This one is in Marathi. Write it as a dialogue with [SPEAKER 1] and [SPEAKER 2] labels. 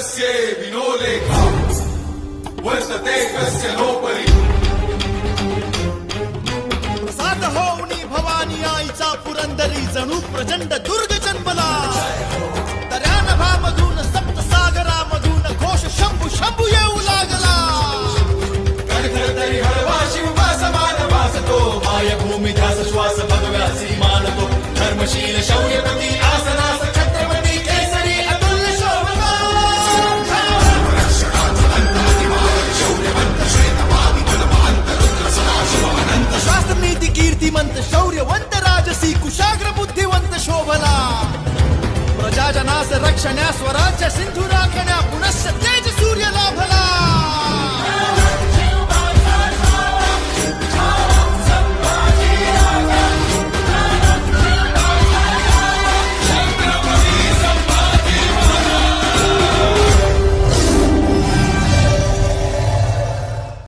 [SPEAKER 1] तस्य विनो लेखा वर्तते कस्य नोपरी
[SPEAKER 2] प्रसाद होऊनी भवानी आईचा पुरंदरी जणू प्रचंड दुर्ग जन्मला तऱ्यानभामधून सप्त सागरामधून घोष शंभू शंभू येऊ लागला
[SPEAKER 1] तरी हळवा शिवा समान वासतो मायभूमी ध्यास श्वास भगव्यासी मानतो धर्मशील शौर्यपती आसनास छत्रपती केसरी अतुल्य शोभा शास्त्र नीती कीर्तिमंत शौर्यवंत राजसी कुशाग्र बुद्धिवंत शोभला प्रजाजनास रक्षण्या स्वराज्य सिंधुरा